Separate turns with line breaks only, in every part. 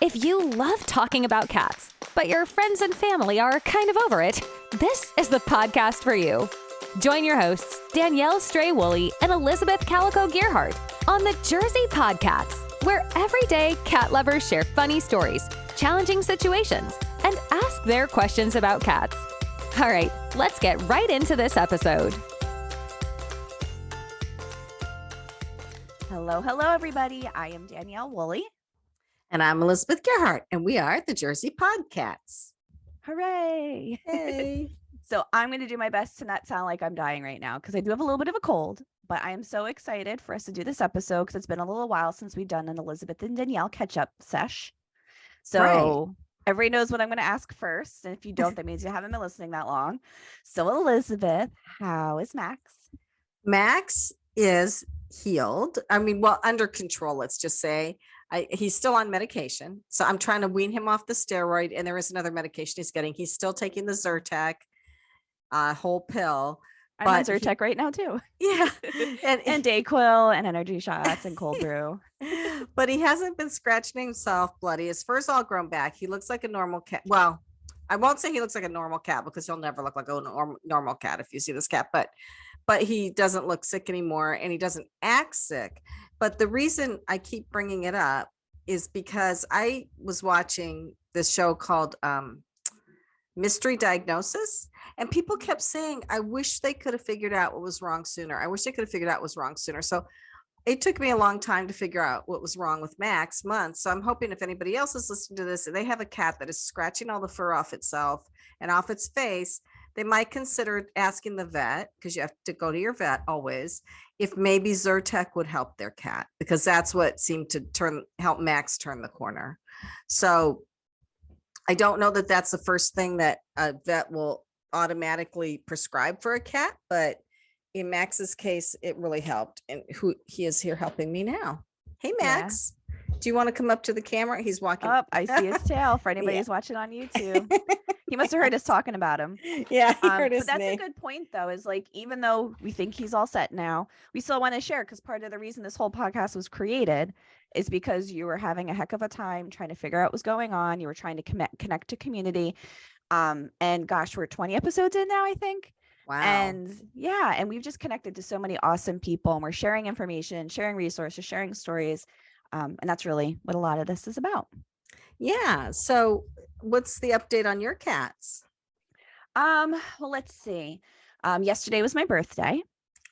If you love talking about cats, but your friends and family are kind of over it, this is the podcast for you. Join your hosts, Danielle Stray Woolley and Elizabeth Calico Gearhart, on the Jersey PodCats, where everyday cat lovers share funny stories, challenging situations, and ask their questions about cats. All right, let's get right into this episode.
Hello, everybody. I am Danielle Woolley.
And I'm Elizabeth Gearhart, and we are the Jersey PodCats.
Hooray.
Hey.
So I'm going to do my best to not sound like I'm dying right now because I do have a little bit of a cold, but I am so excited for us to do this episode because it's been a little while since we've done an Elizabeth and Danielle catch-up sesh. So Everybody knows what I'm going to ask first. And if you don't, that means you haven't been listening that long. So Elizabeth, how is Max?
Max is healed. Under control, let's just say. He's still on medication. So I'm trying to wean him off the steroid. And there is another medication he's getting. He's still taking the Zyrtec whole pill.
I'm on Zyrtec right now too.
Yeah.
And Dayquil and energy shots and cold brew.
But he hasn't been scratching himself bloody. His fur's all grown back. He looks like a normal cat. Well, I won't say he looks like a normal cat because he'll never look like a normal cat if you see this cat. But he doesn't look sick anymore and he doesn't act sick. But the reason I keep bringing it up is because I was watching this show called Mystery Diagnosis, and people kept saying, I wish they could have figured out what was wrong sooner. I wish they could have figured out what was wrong sooner. So it took me a long time to figure out what was wrong with Max, months. So I'm hoping if anybody else is listening to this and they have a cat that is scratching all the fur off itself and off its face, they might consider asking the vet, because you have to go to your vet always, if maybe Zyrtec would help their cat, because that's what seemed to help Max turn the corner. So I don't know that that's the first thing that a vet will automatically prescribe for a cat, but in Max's case, it really helped. And he is here helping me now. Hey, Max, do you want to come up to the camera? He's walking
up. I see his tail for anybody who's watching on YouTube. He must have heard us talking about him.
Yeah, he heard his
but that's
name.
A good point, though, is like, even though we think he's all set now, we still want to share, because part of the reason this whole podcast was created is because you were having a heck of a time trying to figure out what's going on. You were trying to connect to community. And gosh, we're 20 episodes in now, I think.
Wow.
And we've just connected to so many awesome people, and we're sharing information, sharing resources, sharing stories. And that's really what a lot of this is about.
Yeah. So what's the update on your cats?
Well, let's see. Yesterday was my birthday.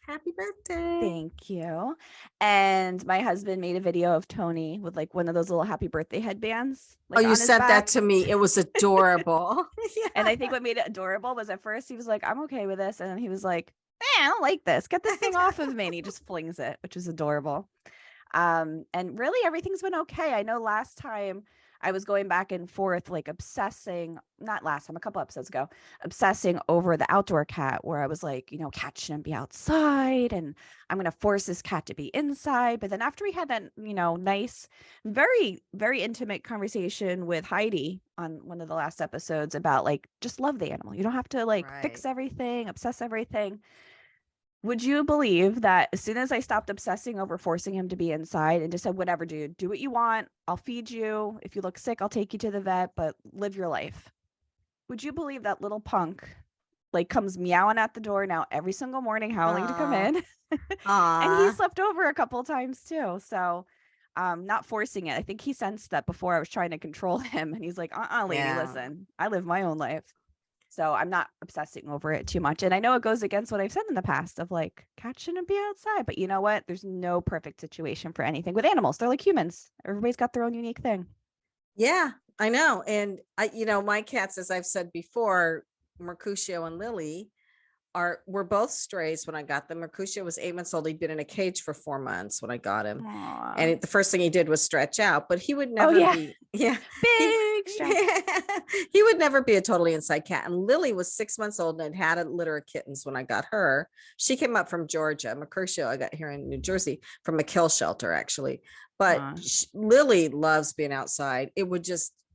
Happy birthday.
Thank you. And my husband made a video of Tony with like one of those little happy birthday headbands. Like,
you sent that to me. It was adorable.
Yeah. And I think what made it adorable was at first he was like, I'm okay with this. And then he was like, I don't like this. Get this thing off of me. And he just flings it, which is adorable. And really everything's been okay. I know last time I was going back and forth, like obsessing, not last time, a couple episodes ago, obsessing over the outdoor cat, where I was like, cat shouldn't be outside and I'm going to force this cat to be inside. But then after we had that, nice, very, very intimate conversation with Heidi on one of the last episodes about like, just love the animal. You don't have to fix everything, obsess everything. Would you believe that as soon as I stopped obsessing over forcing him to be inside and just said, whatever, dude, do what you want. I'll feed you. If you look sick, I'll take you to the vet, but live your life. Would you believe that little punk comes meowing at the door now every single morning, howling to come in? And he slept over a couple of times too. So not forcing it. I think he sensed that before I was trying to control him, and he's like, lady, listen, I live my own life. So I'm not obsessing over it too much. And I know it goes against what I've said in the past of like, cats shouldn't be outside. But you know what? There's no perfect situation for anything with animals. They're like humans. Everybody's got their own unique thing.
Yeah, I know. And my cats, as I've said before, Mercutio and Lily, were both strays when I got them. Mercutio was 8 months old. He'd been in a cage for 4 months when I got him.
Aww.
And the first thing he did was stretch out, but he would never be. Yeah.
Big stretch.
He would never be a totally inside cat. And Lily was 6 months old and had a litter of kittens when I got her. She came up from Georgia. Mercutio I got here in New Jersey from a kill shelter, actually. But Lily loves being outside.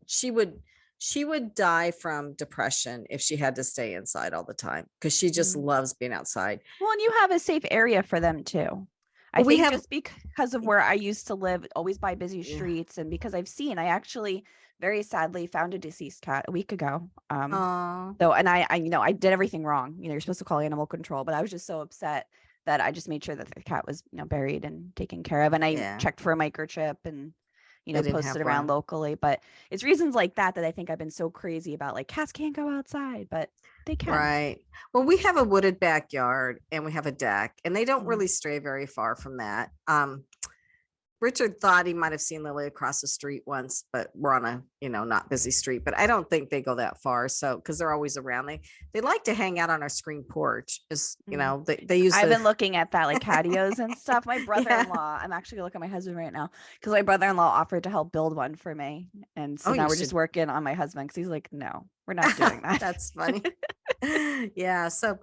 She would die from depression if she had to stay inside all the time, because she just loves being outside.
Well, and you have a safe area for them too. I think just because of where I used to live, always by busy streets, and because I actually very sadly found a deceased cat a week ago. So, and I I did everything wrong. You're supposed to call animal control, but I was just so upset that I just made sure that the cat was, buried and taken care of. And I checked for a microchip and, posted around locally. But it's reasons like that I think I've been so crazy about, like, cats can't go outside, but they can.
Right. Well, we have a wooded backyard and we have a deck, and they don't really stray very far from that. Richard thought he might have seen Lily across the street once, but we're on a, not busy street, but I don't think they go that far. So, cause they're always around. They like to hang out on our screen porch is, they use.
I've been looking at that, like patios and stuff. My brother-in-law, I'm actually gonna look at my husband right now, cause my brother-in-law offered to help build one for me. And so now we're just working on my husband. Cause he's like, no, we're not doing that.
That's funny. Yeah. So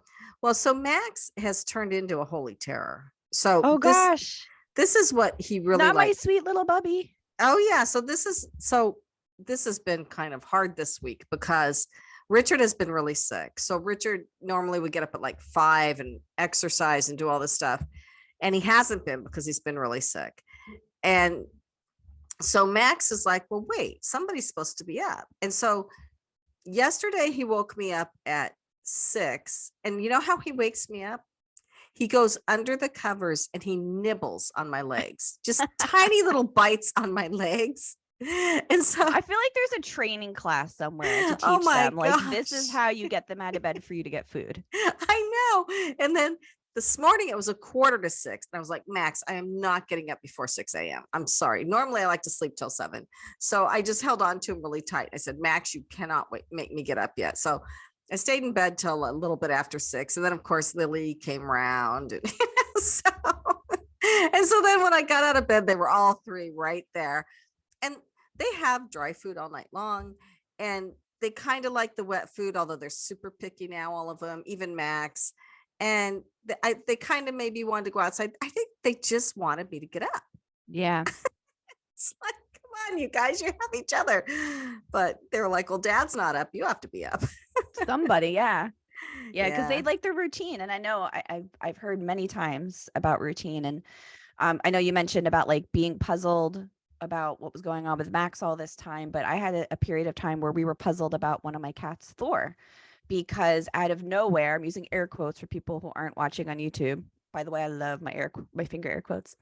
Max has turned into a holy terror. So,
gosh.
This is what he really
not my sweet little bubby.
Oh yeah. So this has been kind of hard this week because Richard has been really sick. So Richard normally would get up at like 5 and exercise and do all this stuff. And he hasn't been because he's been really sick. And so Max is like, well, wait, somebody's supposed to be up. And so yesterday he woke me up at 6. And you know how he wakes me up? He goes under the covers and he nibbles on my legs, just tiny little bites on my legs. And so
I feel like there's a training class somewhere to teach them, like, this is how you get them out of bed for you to get food.
I know. And then this morning it was 5:45. And I was like, Max, I am not getting up before 6 a.m. I'm sorry. Normally I like to sleep till 7. So I just held on to him really tight. I said, Max, you cannot make me get up yet. So I stayed in bed till a little bit after 6. And then of course, Lily came around. And so then when I got out of bed, they were all 3 right there. And they have dry food all night long. And they kind of like the wet food, although they're super picky now, all of them, even Max. And they kind of maybe wanted to go outside. I think they just wanted me to get up.
Yeah.
It's like, come on, you guys, you have each other. But they were like, well, Dad's not up. You have to be up.
Somebody. Yeah. Because they like their routine. And I know I've heard many times about routine. And I know you mentioned about like being puzzled about what was going on with Max all this time. But I had a period of time where we were puzzled about one of my cats, Thor, because out of nowhere, I'm using air quotes for people who aren't watching on YouTube. By the way, I love my finger air quotes.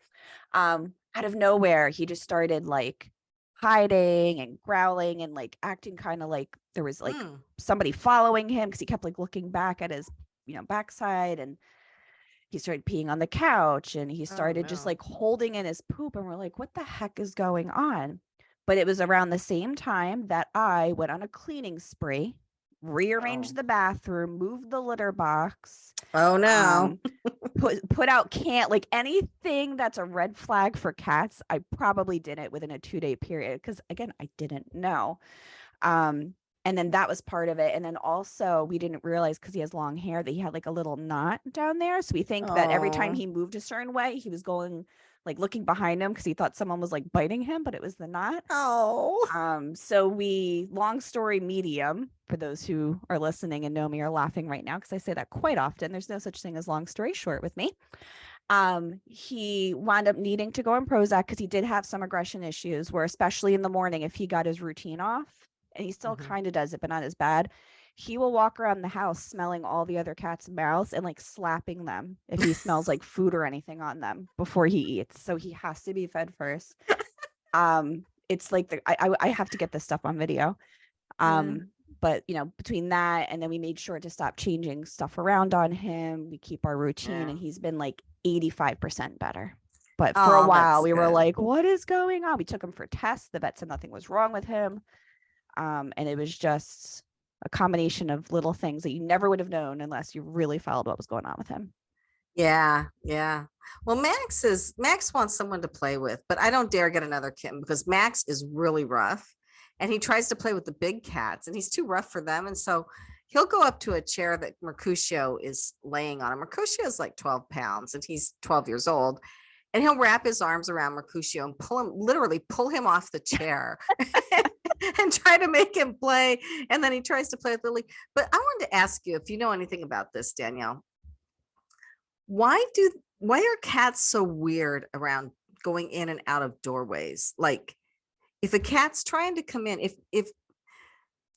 Out of nowhere, he just started like hiding and growling and like acting kind of like there was like somebody following him, because he kept like looking back at his backside, and he started peeing on the couch, and he started just like holding in his poop, and we're like, what the heck is going on? But it was around the same time that I went on a cleaning spree, rearranged the bathroom, moved the litter box.
Oh no.
Put out like anything that's a red flag for cats. I probably did it within a 2-day period, because again, I didn't know. And then that was part of it. And then also we didn't realize, because he has long hair, that he had like a little knot down there. So we think that every time he moved a certain way, he was going like looking behind him because he thought someone was like biting him, but it was the knot. So long story medium, for those who are listening and know me are laughing right now, because I say that quite often. There's no such thing as long story short with me. He wound up needing to go on Prozac because he did have some aggression issues, where especially in the morning, if he got his routine off, and he still kind of does it, but not as bad, he will walk around the house smelling all the other cats' mouths and like slapping them if he smells like food or anything on them before he eats. So he has to be fed first. It's like I have to get this stuff on video. But between that, and then we made sure to stop changing stuff around on him. We keep our routine, and he's been like 85% better. But for a while we were like, what is going on? We took him for tests. The vet said nothing was wrong with him. And it was just a combination of little things that you never would have known unless you really followed what was going on with him.
Yeah. Well, Max wants someone to play with, but I don't dare get another kitten because Max is really rough, and he tries to play with the big cats, and he's too rough for them. And so he'll go up to a chair that Mercutio is laying on. And Mercutio is like 12 pounds, and he's 12 years old. And he'll wrap his arms around Mercutio and literally pull him off the chair and try to make him play. And then he tries to play with Lily. But I wanted to ask you if you know anything about this, Danielle. Why do why are cats so weird around going in and out of doorways? Like if a cat's trying to come in,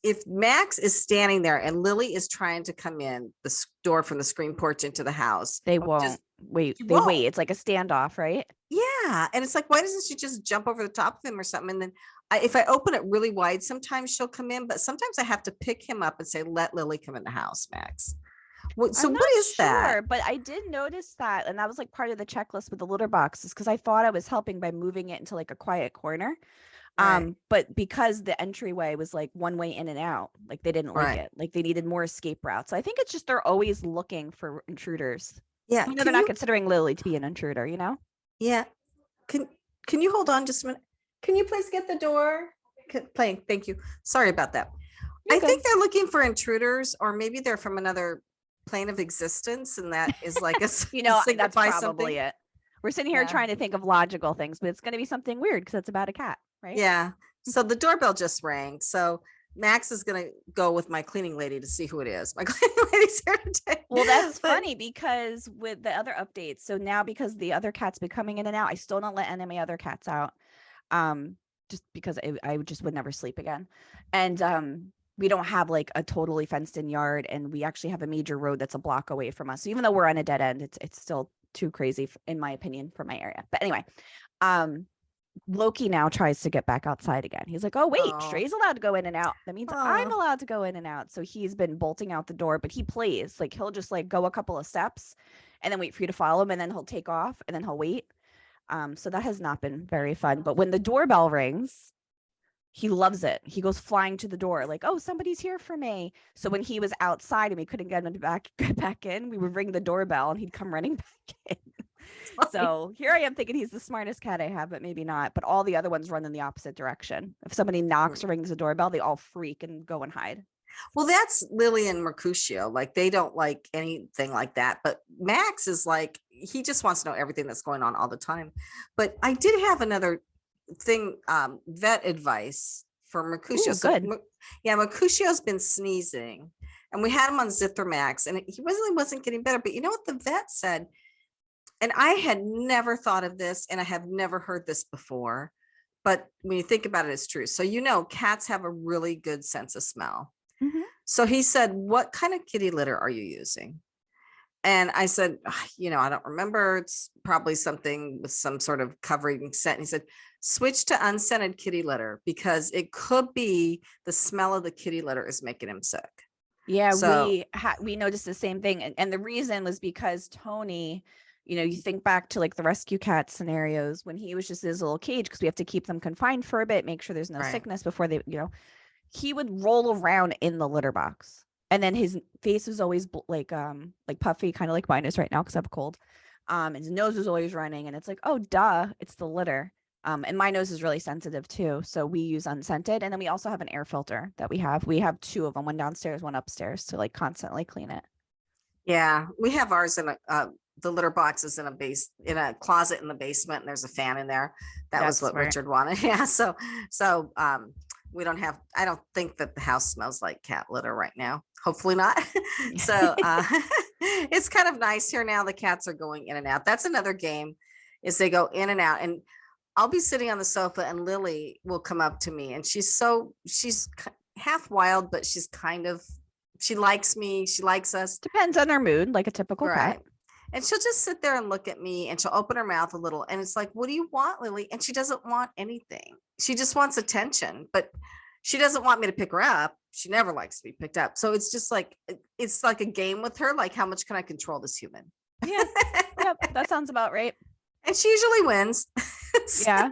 if Max is standing there and Lily is trying to come in the door from the screen porch into the house,
They won't
just
wait.
she
They
won't.
wait. It's like a standoff, right?
Yeah. And it's like, why doesn't she just jump over the top of him or something? And then if I open it really wide, sometimes she'll come in, but sometimes I have to pick him up and say, let Lily come in the house, Max. So
I'm
what
not
is that?
but I did notice that, and that was like part of the checklist with the litter boxes because I thought I was helping by moving it into like a quiet corner.
Right.
But because the entryway was like one way in and out, like they didn't like
Right.
it. Like they needed more escape routes. So I think it's just they're always looking for intruders.
Yeah.
You know, they're not considering Lily to be an intruder, you know?
Yeah. Can you hold on just a minute? Can you please get the door? Playing. Thank you. Sorry about that.
You're
I
good.
think they're looking for intruders, or maybe they're from another plane of existence, and that is like a
You know, that's
signify
probably
something.
it. We're sitting here
Yeah.
trying to think of logical things, but it's going to be something weird because it's about a cat, right?
Yeah. So the doorbell just rang. So Max is gonna go with my cleaning lady to see who it is. My cleaning lady's here today.
Well, that's
But-
funny because with the other updates, so now because the other cat's been coming in and out, I still don't let any of my other cats out. Just because I just would never sleep again. And we don't have like a totally fenced in yard, and we actually have a major road that's a block away from us. So even though we're on a dead end, it's still too crazy in my opinion for my area. But anyway, Loki now tries to get back outside again. He's like, oh, wait,
Oh.
Stray's allowed to go in and out. That means I'm
Oh.
allowed to go in and out. So he's been bolting out the door, but he plays. Like he'll just like go a couple of steps and then wait for you to follow him, and then he'll take off and then he'll wait. So that has not been very fun. But when the doorbell rings, he loves it. He goes flying to the door like, oh, somebody's here for me. So when he was outside and we couldn't get him to get back in, we would ring the doorbell and he'd come running back in. So here I am thinking he's the smartest cat I have, but maybe not. But all the other ones run in the opposite direction. If somebody knocks or rings the doorbell, they all freak and go and hide.
Well, that's Lily and Mercutio. Like they don't like anything like that. But Max is like, he just wants to know everything that's going on all the time. But I did have another thing, vet advice for Mercutio.
Ooh, good.
Mercutio's been sneezing, and we had him on Zithromax, and he really wasn't getting better. But you know what the vet said? And I had never thought of this, and I have never heard this before. But when you think about it, it's true. So, you know, cats have a really good sense of smell.
Mhm.
So he said, what kind of kitty litter are you using? And I said, you know, I don't remember. It's probably something with some sort of covering scent. And he said, switch to unscented kitty litter because it could be the smell of the kitty litter is making him sick.
Yeah,
So-
we noticed the same thing. And the reason was because Tony, you know, you think back to like the rescue cat scenarios when he was just in his little cage because we have to keep them confined for a bit, make sure there's no
Right.
sickness before they, you know, he would roll around in the litter box. And then his face was always like puffy, kind of like mine is right now because I have a cold. His nose was always running, and it's like, oh, duh, it's the litter. And my nose is really sensitive too, so we use unscented. And then we also have an air filter that we have. We have two of them, one downstairs, one upstairs, to like constantly clean it.
Yeah, we have ours in the litter box is in a closet in the basement, and there's a fan in there. That was
That's
what
smart.
Richard wanted. Yeah. So we don't have, I don't think that the house smells like cat litter right now. Hopefully not. So it's kind of nice here now. The cats are going in and out. That's another game is they go in and out, and I'll be sitting on the sofa and Lily will come up to me, and she's half wild, but she's she likes me. She likes us.
Depends on their mood, like a typical
Right.
cat.
And she'll just sit there and look at me, and she'll open her mouth a little. And it's like, what do you want, Lily? And she doesn't want anything. She just wants attention, but she doesn't want me to pick her up. She never likes to be picked up. So it's just like, it's like a game with her. Like, how much can I control this human?
Yeah. Yep, that sounds about right.
And she usually wins.
Yeah.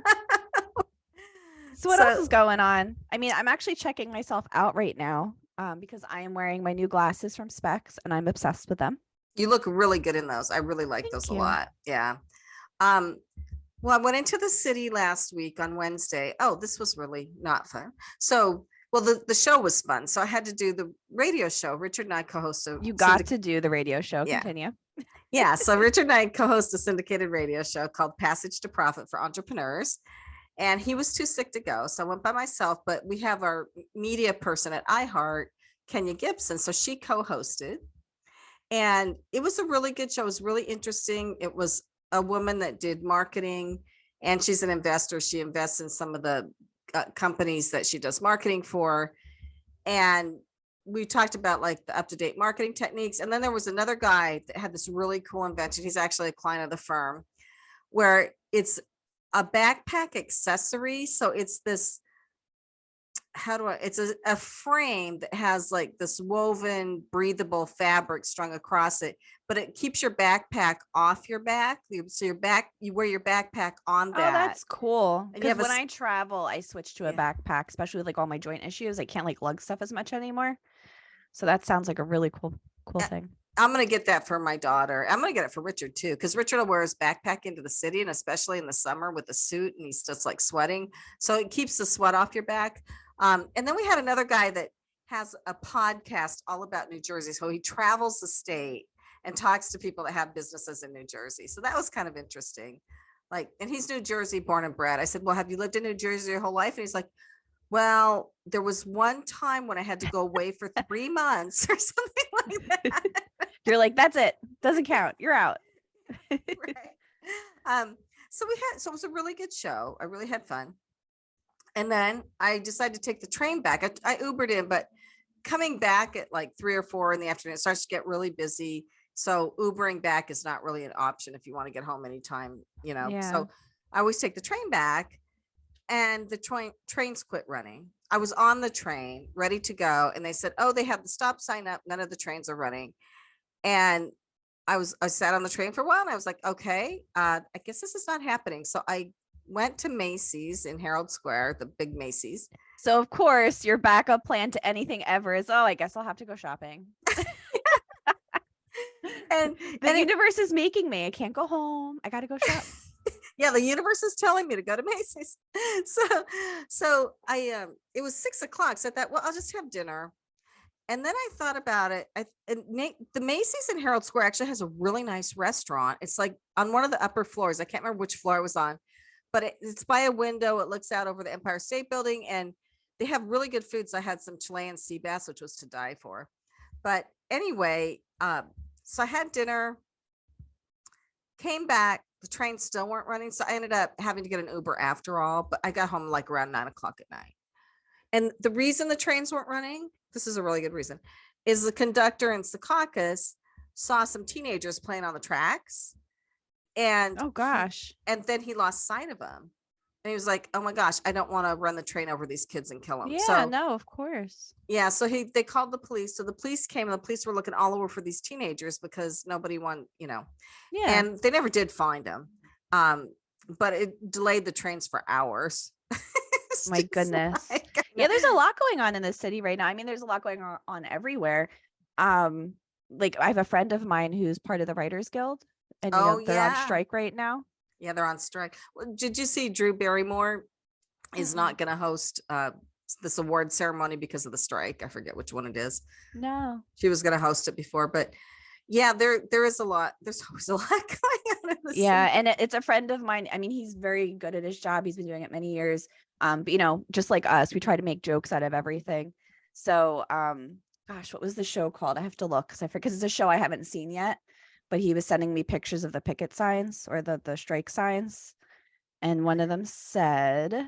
So what else is going on? I mean, I'm actually checking myself out right now because I am wearing my new glasses from Specs, and I'm obsessed with them.
You look really good in those. I really like
Thank
those
you.
a lot. Yeah. Well, I went into the city last week on Wednesday. Oh, this was really not fun. So, well, the show was fun. So I had to do the radio show. Richard and I co-host a
You got to do the radio show.
Yeah.
Continue.
Yeah. So Richard and I co-host a syndicated radio show called Passage to Profit for Entrepreneurs. And he was too sick to go. So I went by myself, but we have our media person at iHeart, Kenya Gibson. So she co-hosted. And it was a really good show. It was really interesting. It was a woman that did marketing, and she's an investor. She invests in some of the companies that she does marketing for. And we talked about like the up-to-date marketing techniques. And then there was another guy that had this really cool invention. He's actually a client of the firm, where it's a backpack accessory. So it's this, it's a frame that has like this woven breathable fabric strung across it, but it keeps your backpack off your back. So you wear your backpack on that.
Oh, that's cool.
And you
Because
have
when I travel, I switch to a backpack, especially with like all my joint issues. I can't like lug stuff as much anymore. So that sounds like a really cool thing.
I'm going to get that for my daughter. I'm going to get it for Richard too, because Richard will wear his backpack into the city, and especially in the summer with the suit, and he's just like sweating. So it keeps the sweat off your back. And then we had another guy that has a podcast all about New Jersey. So he travels the state and talks to people that have businesses in New Jersey. So that was kind of interesting. Like, and he's New Jersey born and bred. I said, well, have you lived in New Jersey your whole life? And he's like, well, there was one time when I had to go away for 3 months or something like that.
You're like, that's it. Doesn't count. You're out.
Right. So it was a really good show. I really had fun. And then I decided to take the train back. I Ubered in, but coming back at like 3 or 4 in the afternoon, it starts to get really busy. So Ubering back is not really an option if you want to get home anytime,
Yeah.
So I always take the train back, and the trains quit running. I was on the train ready to go, and they said, oh, they have the stop sign up. None of the trains are running. And I sat on the train for a while, and I was like, okay, I guess this is not happening. So I went to Macy's in Herald Square, the big Macy's.
So of course your backup plan to anything ever is, oh, I guess I'll have to go shopping. And the universe is making me. I can't go home. I got to go shop.
Yeah, the universe is telling me to go to Macy's. So I it was 6 o'clock. So I thought, well, I'll just have dinner. And then I thought about it. The Macy's in Herald Square actually has a really nice restaurant. It's like on one of the upper floors. I can't remember which floor it was on, but it's by a window. It looks out over the Empire State Building, and they have really good foods. I had some Chilean sea bass, which was to die for. But anyway, so I had dinner, came back. The trains still weren't running. So I ended up having to get an Uber after all, but I got home like around 9 o'clock at night. And the reason the trains weren't running, this is a really good reason, is the conductor in Secaucus saw some teenagers playing on the tracks. And
oh gosh.
And then he lost sight of them. And he was like, oh my gosh, I don't want to run the train over these kids and kill them.
Yeah,
so,
no, of course.
Yeah. So they called the police. So the police came, and the police were looking all over for these teenagers because nobody won,
Yeah.
And they never did find them. But it delayed the trains for hours.
My goodness. Yeah, there's a lot going on in the city right now. I mean, there's a lot going on everywhere. Like I have a friend of mine who's part of the Writers Guild, and they're on strike right now.
Yeah, they're on strike. Did you see Drew Barrymore is not going to host this award ceremony because of the strike? I forget which one it is.
No,
she was going to host it before, but yeah, there is a lot. There's always a lot going on in the city.
And it's a friend of mine. I mean, he's very good at his job. He's been doing it many years. But just like us, we try to make jokes out of everything. So, gosh, what was the show called? I have to look because it's a show I haven't seen yet. But he was sending me pictures of the picket signs or the strike signs. And one of them said,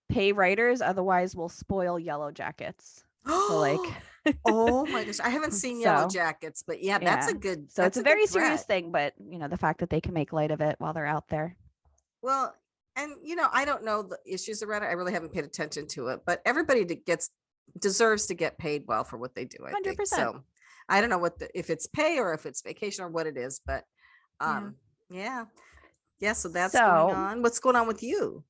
pay writers, otherwise we'll spoil Yellow Jackets. So like,
oh my gosh, I haven't seen Yellow Jackets, but yeah, that's a good.
So it's a very serious thing, but the fact that they can make light of it while they're out there.
Well, and I don't know the issues around it. I really haven't paid attention to it, but everybody deserves to get paid well for what they do.
100%.
So I don't know if it's pay or if it's vacation or what it is, but yeah. So that's going on. What's going on with you?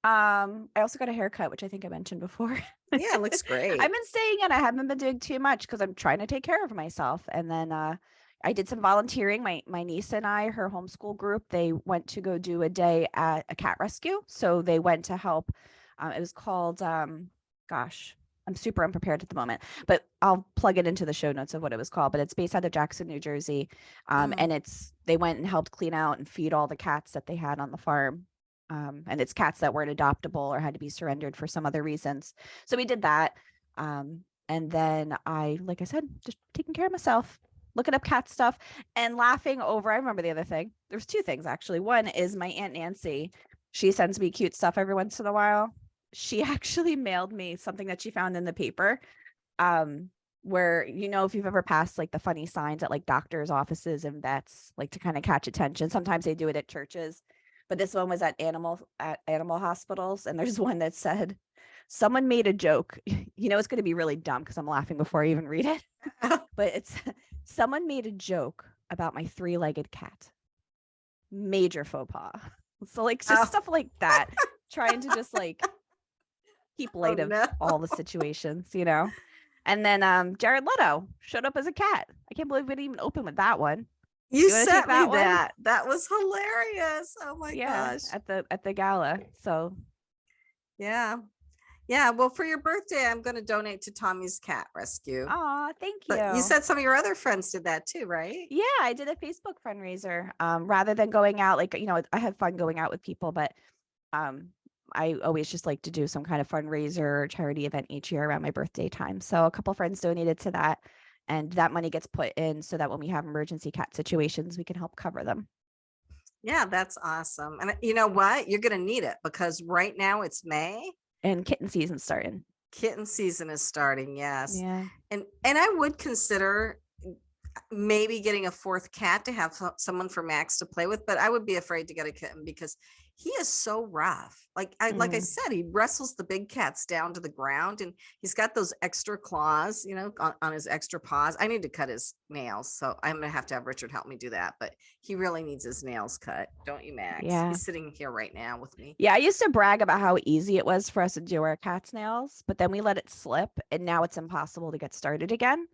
I also got a haircut, which I think I mentioned before.
Yeah, it looks great.
I've been staying in. I haven't been doing too much because I'm trying to take care of myself. And then I did some volunteering. My niece and I, her homeschool group, they went to go do a day at a cat rescue. So they went to help. It was called, gosh, I'm super unprepared at the moment, but I'll plug it into the show notes of what it was called. But it's based out of Jackson, New Jersey. And they went and helped clean out and feed all the cats that they had on the farm. And it's cats that weren't adoptable or had to be surrendered for some other reasons. So we did that. And then like I said, just taking care of myself. looking up cat stuff and laughing over. I remember the other thing. There's two things actually. One is my Aunt Nancy. She sends me cute stuff every once in a while. She actually mailed me something that she found in the paper. Where, if you've ever passed like the funny signs at like doctors' offices and vets, like to kind of catch attention. Sometimes they do it at churches, but this one was at animal hospitals. And there's one that said, someone made a joke. It's going to be really dumb because I'm laughing before I even read it. But it's someone made a joke about my 3-legged cat. Major faux pas. So like just stuff like that, trying to just like keep light of all the situations, And then Jared Leto showed up as a cat. I can't believe we didn't even open with that one.
You sent me that. That was hilarious. Oh my gosh.
At the gala. So
yeah. Yeah. Well, for your birthday, I'm going to donate to Tommy's Cat Rescue.
Oh, thank you.
But you said some of your other friends did that too, right?
Yeah, I did a Facebook fundraiser. Rather than going out, like, I have fun going out with people, but I always just like to do some kind of fundraiser or charity event each year around my birthday time. So a couple friends donated to that, and that money gets put in so that when we have emergency cat situations, we can help cover them.
Yeah, that's awesome. And you know what? You're going to need it because right now it's May.
And kitten season's starting.
Kitten season is starting, yes.
Yeah.
And I would consider maybe getting a 4th cat to have someone for Max to play with, but I would be afraid to get a kitten because he is so rough. Like I said, he wrestles the big cats down to the ground, and he's got those extra claws, on his extra paws. I need to cut his nails, so I'm gonna have to have Richard help me do that. But he really needs his nails cut, don't you, Max?
Yeah.
He's sitting here right now with me.
Yeah, I used to brag about how easy it was for us to do our cat's nails, but then we let it slip, and now it's impossible to get started again.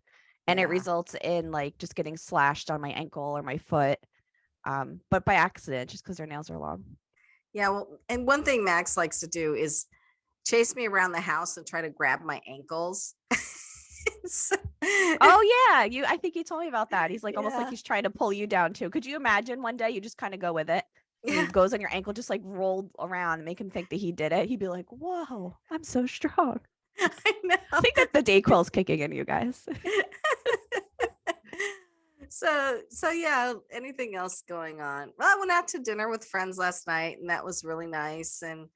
And it results in like just getting slashed on my ankle or my foot, but by accident, just because their nails are long.
Yeah, well, and one thing Max likes to do is chase me around the house and try to grab my ankles.
Oh yeah, I think you told me about that. He's like almost like he's trying to pull you down too. Could you imagine one day you just kind of go with it? Yeah. He goes on your ankle, just like rolled around and make him think that he did it. He'd be like, "Whoa, I'm so strong."
I know.
I think that the Dayquil's kicking in, you guys.
So yeah, anything else going on? Well, I went out to dinner with friends last night, and that was really nice. And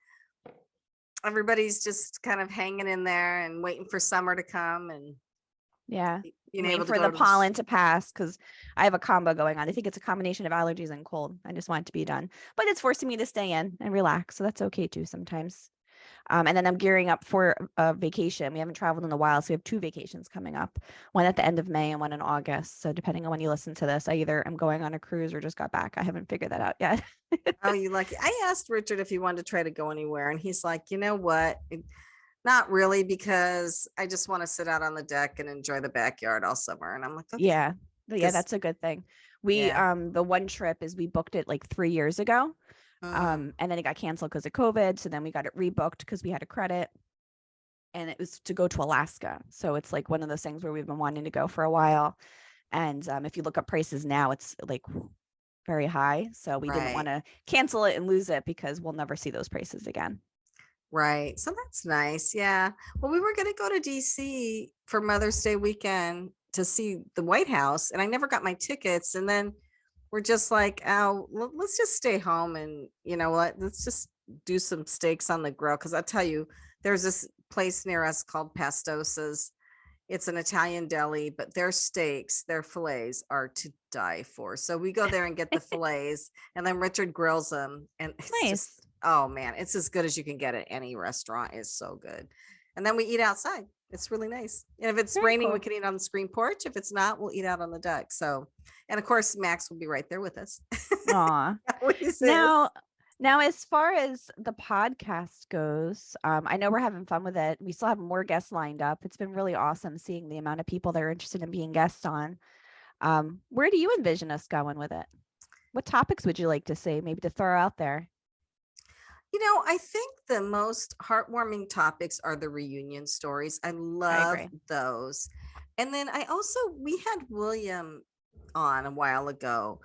everybody's just kind of hanging in there and waiting for summer to come. And
waiting for the pollen to pass, because I have a combo going on. I think it's a combination of allergies and cold. I just want it to be done, but it's forcing me to stay in and relax, so that's okay too sometimes. And then I'm gearing up for a vacation. We haven't traveled in a while, so we have 2 vacations coming up, one at the end of May and one in August. So depending on when you listen to this, I either am going on a cruise or just got back. I haven't figured that out yet.
Oh, you lucky. I asked Richard if he wanted to try to go anywhere, and he's like, you know what? Not really, because I just want to sit out on the deck and enjoy the backyard all summer. And I'm like, okay.
Yeah, that's a good thing. We the one trip is we booked it like 3 years ago. And then it got canceled because of COVID. So then we got it rebooked because we had a credit, and it was to go to Alaska. So it's like one of those things where we've been wanting to go for a while. And if you look up prices now, it's like very high. So we didn't want to cancel it and lose it because we'll never see those prices again.
Right. So that's nice. Yeah. Well, we were going to go to DC for Mother's Day weekend to see the White House, and I never got my tickets. And then we're just like, oh, let's just stay home, and you know what? Let's just do some steaks on the grill. Because I'll tell you, there's this place near us called Pastosa's. It's an Italian deli, but their steaks, their fillets are to die for. So we go there and get the fillets, and then Richard grills them. And it's
nice.
Oh man, it's as good as you can get at any restaurant. It's so good. And then we eat outside. It's really nice. And if it's raining, we can eat on the screen porch. If it's not, we'll eat out on the deck. So, and of course, Max will be right there with us.
Aw. Now, as far as the podcast goes, I know we're having fun with it. We still have more guests lined up. It's been really awesome seeing the amount of people that are interested in being guests on. Where do you envision us going with it? What topics would you like to see, maybe to throw out there?
You know, I think the most heartwarming topics are the reunion stories. I love those. And then we had William on a while ago,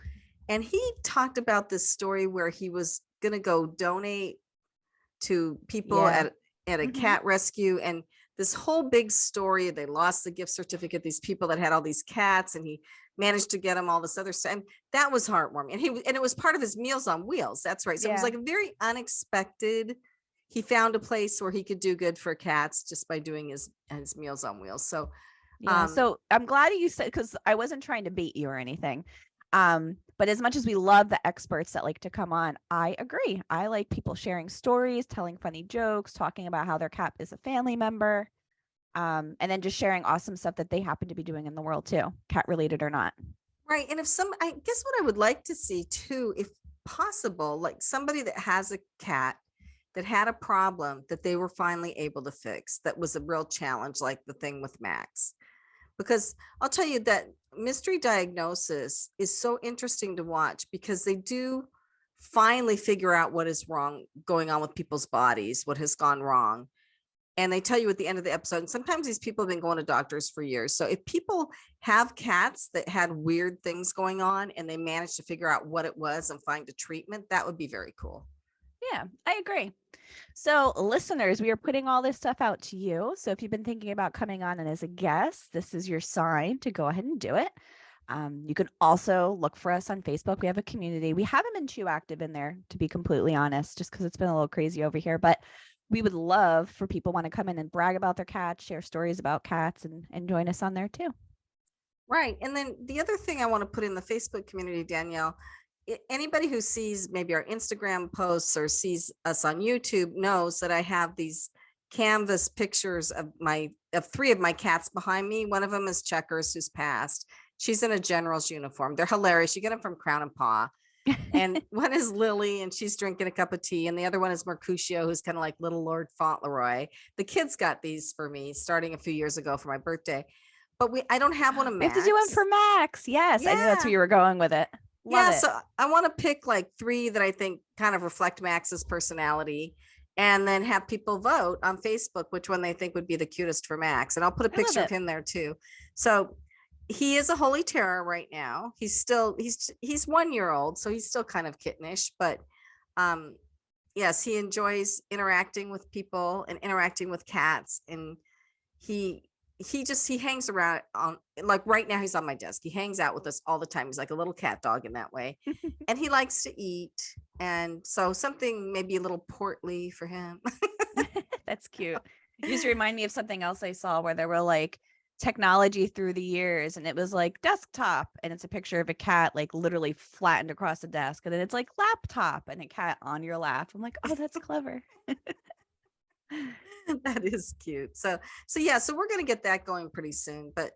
and he talked about this story where he was going to go donate to people at a cat rescue, and this whole big story. They lost the gift certificate, these people that had all these cats, and he managed to get him all this other stuff. And that was heartwarming. And it was part of his Meals on Wheels. That's right. So it was like a very unexpected. He found a place where he could do good for cats just by doing his Meals on Wheels. So
so I'm glad you said, because I wasn't trying to bait you or anything. But as much as we love the experts that like to come on, I agree. I like people sharing stories, telling funny jokes, talking about how their cat is a family member, and then just sharing awesome stuff that they happen to be doing in the world too, cat related or not.
Right. And I guess what I would like to see too, if possible, like somebody that has a cat that had a problem that they were finally able to fix, that was a real challenge, like the thing with Max. Because I'll tell you that mystery diagnosis is so interesting to watch, because they do finally figure out what is wrong going on with people's bodies, what has gone wrong. And they tell you at the end of the episode, and sometimes these people have been going to doctors for years. So if people have cats that had weird things going on and they managed to figure out what it was and find a treatment, that would be very cool.
Yeah, I agree. So listeners, we are putting all this stuff out to you. So if you've been thinking about coming on and as a guest, this is your sign to go ahead and do it. You can also look for us on Facebook. We have a community. We haven't been too active in there, to be completely honest, just because it's been a little crazy over here. But we would love for people want to come in and brag about their cats, share stories about cats, and join us on there too.
Right. And then the other thing I want to put in the Facebook community, Danielle, anybody who sees maybe our Instagram posts or sees us on YouTube knows that I have these canvas pictures of three of my cats behind me. One of them is Checkers, who's passed. She's in a general's uniform. They're hilarious. You get them from Crown and Paw. And one is Lily, and she's drinking a cup of tea. And the other one is Mercutio, who's kind of like little Lord Fauntleroy. The kids got these for me starting a few years ago for my birthday. But I don't have one of Max.
We have to do one for Max. Yes, yeah. I knew that's where you were going with it. Love it.
So I want to pick like 3 that I think kind of reflect Max's personality, and then have people vote on Facebook which one they think would be the cutest for Max. And I'll put a picture of him there too. So he is a holy terror right now. He's 1 year old, so he's still kind of kittenish, but yes, he enjoys interacting with people and interacting with cats. And he hangs around on, like right now he's on my desk. He hangs out with us all the time. He's like a little cat dog in that way. And he likes to eat. And so something maybe a little portly for him.
That's cute. You just remind me of something else I saw where there were like technology through the years, and it was like desktop, and it's a picture of a cat like literally flattened across the desk, and then it's like laptop and a cat on your lap. I'm like, oh, that's clever.
That is cute. So we're going to get that going pretty soon. But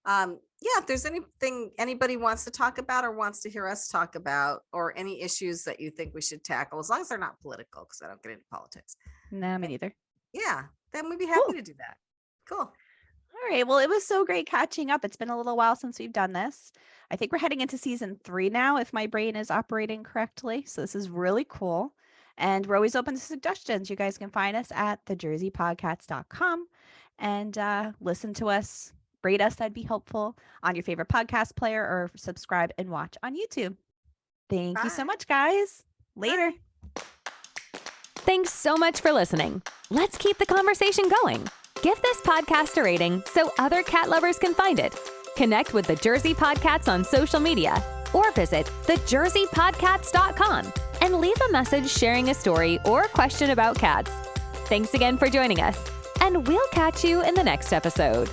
if there's anything anybody wants to talk about or wants to hear us talk about, or any issues that you think we should tackle, as long as they're not political, because I don't get into politics.
No, me neither.
Yeah, then we'd be happy to do that. Cool.
All right. Well, it was so great catching up. It's been a little while since we've done this. I think we're heading into season 3 now, if my brain is operating correctly. So this is really cool. And we're always open to suggestions. You guys can find us at thejerseypodcats.com and listen to us, rate us. That'd be helpful on your favorite podcast player, or subscribe and watch on YouTube. Thank you so much, guys. Later.
Thanks so much for listening. Let's keep the conversation going. Give this podcast a rating so other cat lovers can find it. Connect with the Jersey PodCats on social media, or visit thejerseypodcats.com and leave a message sharing a story or question about cats. Thanks again for joining us, and we'll catch you in the next episode.